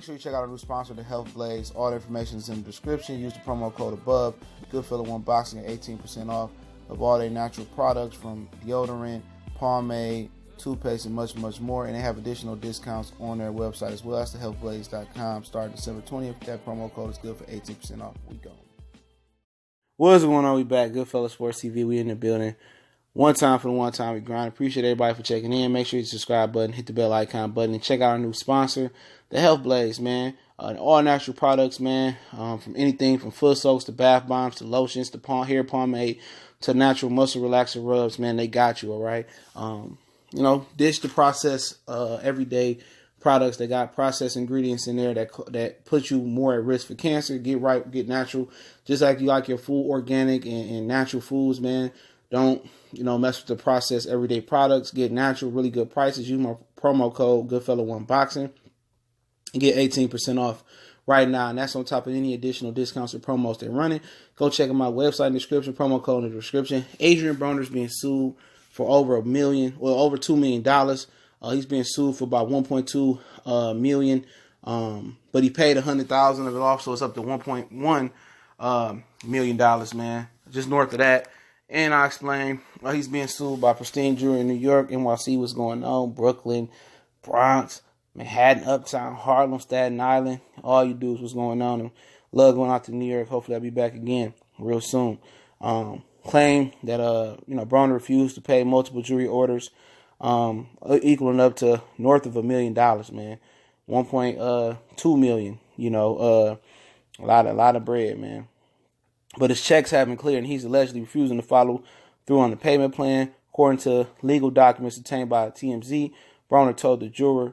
Make sure you check out our new sponsor, the Health Blaze. All the information is in the description. Use the promo code above. Goodfellow One Boxing at 18% off of all their natural products from deodorant, pomade, toothpaste, and much, much more. And they have additional discounts on their website as well. That's thehealthblaze.com. Starting December 20th. That promo code is good for 18% off. We go. What's going on? We back. Goodfellow Sports TV. We in the building. One time for the one time we grind. Appreciate everybody for checking in. Make sure you subscribe button, hit the bell icon button, and check out our new sponsor, the Health Blaze, man. All natural products, man. From anything from foot soaks to bath bombs to lotions to hair pomade to natural muscle relaxer rubs, man. They got you, all right. Dish to process everyday products. They got processed ingredients in there that put you more at risk for cancer. Get right, get natural, just like you like your food organic and natural foods, man. Don't, mess with the processed everyday products. Get natural, really good prices. Use my promo code Goodfellow1Boxing and get 18% off right now. And that's on top of any additional discounts or promos they're running. Go check out my website in the description, promo code in the description. Adrien Broner is being sued for over $2 million. He's being sued for about $1.2 million. But he paid $100,000 of it off, so it's up to $1.1 million, man. Just north of that. And I explained he's being sued by Pristine Jewelry in New York, NYC, what's going on, Brooklyn, Bronx, Manhattan, Uptown, Harlem, Staten Island. All you do is what's going on. And love going out to New York. Hopefully I'll be back again real soon. Claim that Broner refused to pay multiple jewelry orders, equaling up to north of $1 million, man. 1.2 million. A lot of bread, man. But his checks haven't cleared, and he's allegedly refusing to follow through on the payment plan. According to legal documents obtained by TMZ, Broner told the jeweler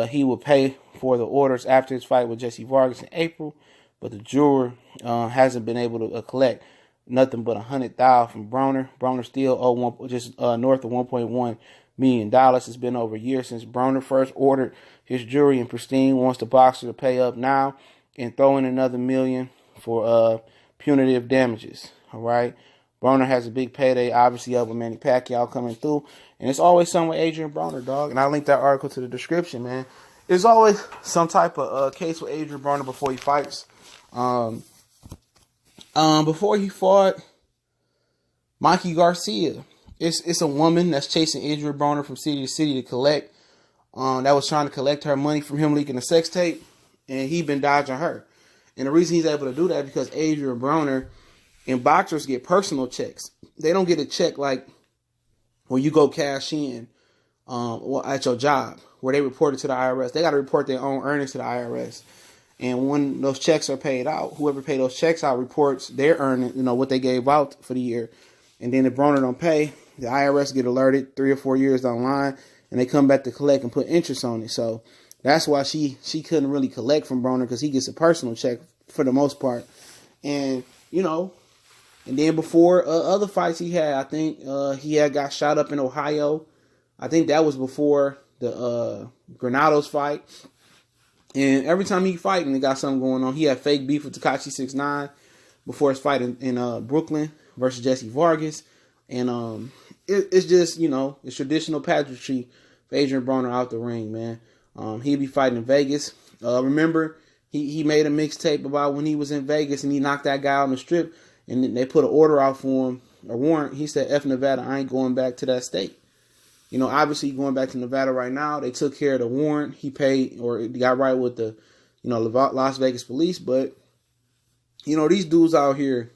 he would pay for the orders after his fight with Jesse Vargas in April, but the jeweler hasn't been able to collect nothing but $100,000 from Broner. Broner still owed north of $1.1 million. It's been over a year since Broner first ordered his jewelry, and Pristine wants the boxer to pay up now and throw in another $1 million for punitive damages. All right. Broner has a big payday, obviously, up with Manny Pacquiao coming through. And it's always something with Adrien Broner, dog. And I linked that article to the description, man. There's always some type of case with Adrien Broner before he fights. Before he fought Mikey Garcia, it's a woman that's chasing Adrien Broner from city to city to collect. That was trying to collect her money from him leaking a sex tape. And he been dodging her. And the reason he's able to do that is because Adrien Broner and boxers get personal checks. They don't get a check like where you go cash in at your job, where they report it to the IRS. They got to report their own earnings to the IRS. And when those checks are paid out, whoever paid those checks out reports their earnings, what they gave out for the year. And then if Broner don't pay, the IRS get alerted 3 or 4 years down the line, and they come back to collect and put interest on it. So that's why she couldn't really collect from Broner, because he gets a personal check for the most part. And, and then before other fights he had, I think he had got shot up in Ohio. I think that was before the Granados fight. And every time he fighting, he got something going on. He had fake beef with Tekashi 6ix9ine before his fight in Brooklyn versus Jesse Vargas. And it's just, it's traditional pageantry for Adrien Broner out the ring, man. He'll be fighting in Vegas. Remember, he made a mixtape about when he was in Vegas and he knocked that guy on the strip, and then they put an order out for him, a warrant. He said, F Nevada, I ain't going back to that state. Obviously going back to Nevada right now. They took care of the warrant. He paid, or got right with the, Las Vegas police. But, these dudes out here,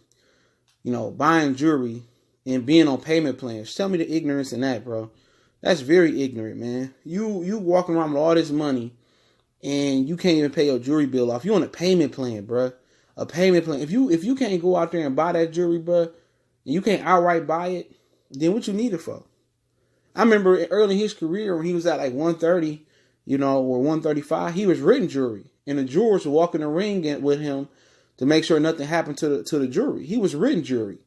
buying jewelry and being on payment plans. Tell me the ignorance in that, bro. That's very ignorant, man. You walking around with all this money and you can't even pay your jewelry bill off. You on a payment plan, bro. A payment plan. If you can't go out there and buy that jewelry, bro, and you can't outright buy it, then what you need it for? I remember early in his career when he was at like 130, or 135, he was written jewelry, and the jewelers would walk in the ring with him to make sure nothing happened to the jewelry. He was written jewelry,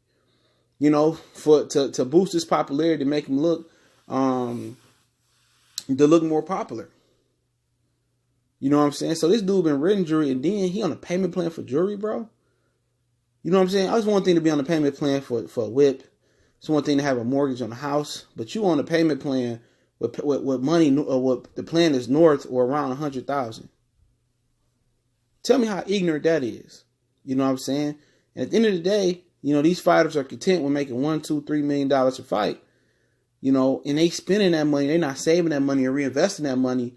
to boost his popularity, to make him look more popular. You know what I'm saying? So this dude been written jewelry, and then he on a payment plan for jewelry, bro. You know what I'm saying? It's one thing to be on a payment plan for a whip. It's one thing to have a mortgage on a house, but you on a payment plan with money, or what the plan is north or around 100,000. Tell me how ignorant that is. You know what I'm saying? And at the end of the day, you know, these fighters are content with making $1, $2, $3 million a fight. You know, and they spending that money. They're not saving that money or reinvesting that money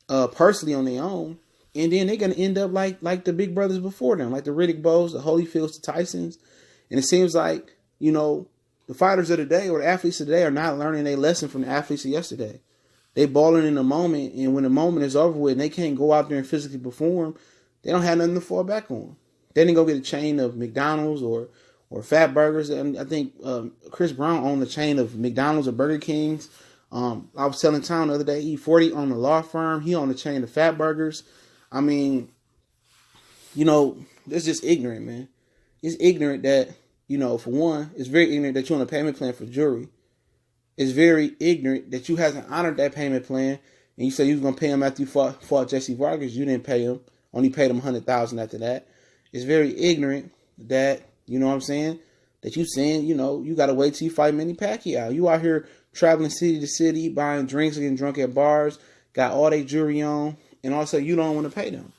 personally on their own. And then they're going to end up like the big brothers before them, like the Riddick Bows, the Holyfields, the Tysons. And it seems like, you know, the fighters of today or the athletes of today are not learning their lesson from the athletes of yesterday. They balling in the moment, and when the moment is over with and they can't go out there and physically perform, they don't have nothing to fall back on. They didn't go get a chain of McDonald's or Fat Burgers. And I think Chris Brown owned the chain of McDonald's or Burger Kings. I was telling Tom the other day, E40 owned a law firm. He owned the chain of Fat Burgers. I mean, you know, it's just ignorant, man. It's ignorant that, you know, for one, it's very ignorant that you're on a payment plan for jewelry. It's very ignorant that you hasn't honored that payment plan, and you said you was gonna pay him after you fought Jesse Vargas. You didn't pay him. Only paid him $100,000 after that. It's very ignorant that, you know what I'm saying, that you saying, you know, you gotta wait till you fight Manny Pacquiao. You out here traveling city to city, buying drinks and getting drunk at bars, got all their jewelry on, and also you don't want to pay them.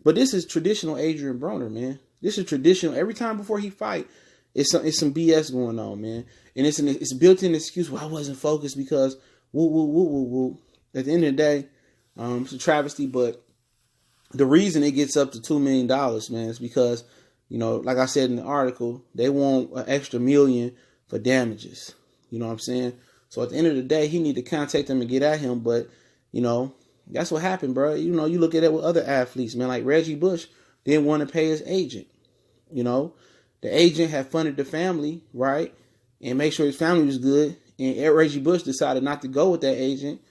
But this is traditional Adrien Broner, man. This is traditional. Every time before he fight, it's some BS going on, man. And it's a built-in excuse. Well, I wasn't focused because woo, woo, woo, woo, woo. At the end of the day, it's a travesty. But the reason it gets up to $2 million, man, is because, you know, like I said in the article, they want an extra $1 million for damages. You know what I'm saying? So at the end of the day, he need to contact them and get at him. But, you know, that's what happened, bro. You know, you look at it with other athletes, man. Like Reggie Bush didn't want to pay his agent. You know, the agent had funded the family, right? And make sure his family was good. And Reggie Bush decided not to go with that agent.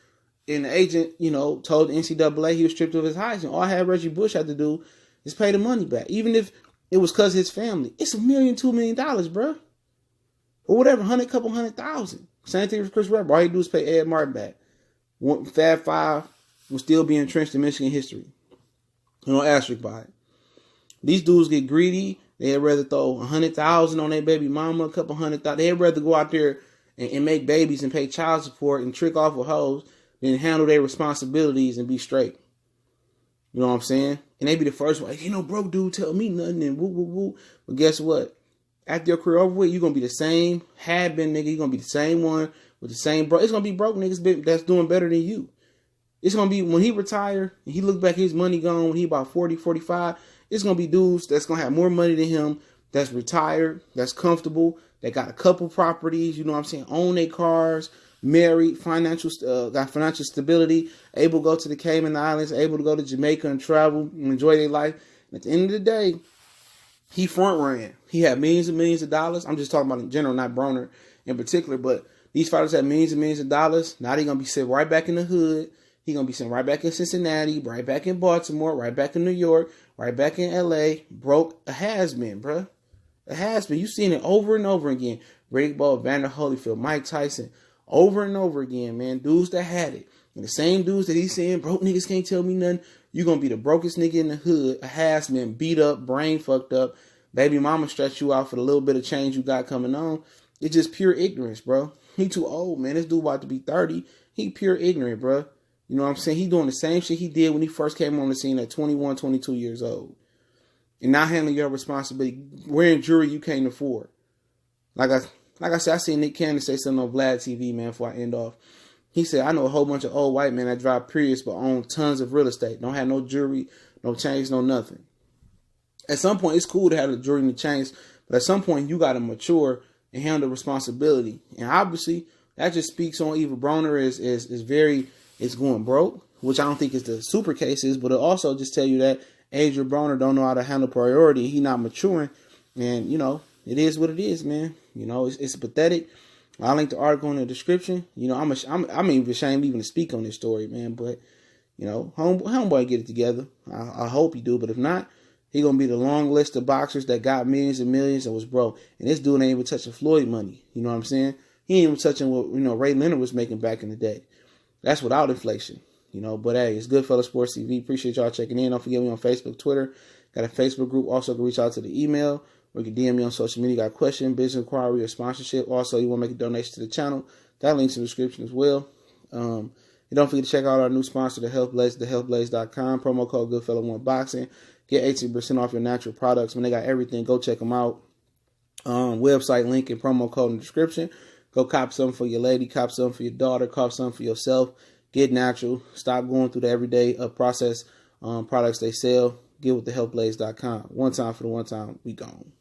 And the agent, you know, told the NCAA he was stripped of his Heisman. All Reggie Bush had to do is pay the money back. Even if it was because of his family. It's $1 million, $2 million, bro. Or whatever, couple $100,000. Same thing with Chris Webber. All he do is pay Ed Martin back. Fab Five will still be entrenched in Michigan history. You know, asterisk by it. These dudes get greedy. They'd rather throw $100,000 on their baby mama, a couple $100,000. They'd rather go out there and make babies and pay child support and trick off with hoes than handle their responsibilities and be straight. You know what I'm saying? And they be the first one, you know, broke dude tell me nothing and woo, woo, woo. But guess what? After your career over with, you're going to be the same had-been nigga. You're going to be the same one with the same bro. It's going to be broke niggas that's doing better than you. It's going to be, when he retire and he look back, his money gone when he about 40, 45, it's going to be dudes that's going to have more money than him, that's retired, that's comfortable, that got a couple properties, you know what I'm saying, own their cars, married, got financial stability, able to go to the Cayman Islands, able to go to Jamaica and travel and enjoy their life. And at the end of the day, he front ran. He had millions and millions of dollars. I'm just talking about in general, not Broner in particular, but these fighters had millions and millions of dollars. Now they're going to be sitting right back in the hood. He's going to be sitting right back in Cincinnati, right back in Baltimore, right back in New York, right back in L.A. Broke a has-been, bro. A has-been. You've seen it over and over again. Riddick Bowe, Vander Holyfield, Mike Tyson. Over and over again, man. Dudes that had it. And the same dudes that he's saying, broke niggas can't tell me nothing. You're going to be the brokest nigga in the hood. A has-been, beat up, brain fucked up. Baby mama stretch you out for the little bit of change you got coming on. It's just pure ignorance, bro. He too old, man. This dude about to be 30. He pure ignorant, bro. You know what I'm saying? He doing the same shit he did when he first came on the scene at 21, 22 years old. And not handling your responsibility. Wearing jewelry you can't afford. Like I said, I seen Nick Cannon say something on Vlad TV, man, before I end off. He said, I know a whole bunch of old white men that drive Prius but own tons of real estate. Don't have no jewelry, no chains, no nothing. At some point, it's cool to have the jewelry and the chains, but at some point, you got to mature and handle responsibility. And obviously, that just speaks on either Broner is going broke, which I don't think is the super cases, but it also just tell you that Adrien Broner don't know how to handle priority. He not maturing, and you know it is what it is, man. You know it's pathetic. I'll link the article in the description. You know I'm even ashamed even to speak on this story, man. But you know homeboy get it together. I hope he do, but if not, he gonna be the long list of boxers that got millions and millions and was broke. And this dude ain't even touching Floyd money. You know what I'm saying? He ain't even touching what Ray Leonard was making back in the day. That's without inflation, you know. But hey, it's Goodfellas Sports TV. Appreciate y'all checking in. Don't forget me on Facebook, Twitter. Got a Facebook group. Also, can reach out to the email or you can DM me on social media. Got a question, business inquiry, or sponsorship. Also, you want to make a donation to the channel. That link's in the description as well. And don't forget to check out our new sponsor, The Health Blaze, thehealthblaze.com. Promo code Goodfella1Boxing. Get 18% off your natural products. When they got everything, go check them out. Website link and promo code in the description. Go cop something for your lady, cop something for your daughter, cop something for yourself. Get natural. Stop going through the everyday processed products they sell. Get with thehealthblaze.com. One time for the one time. We gone.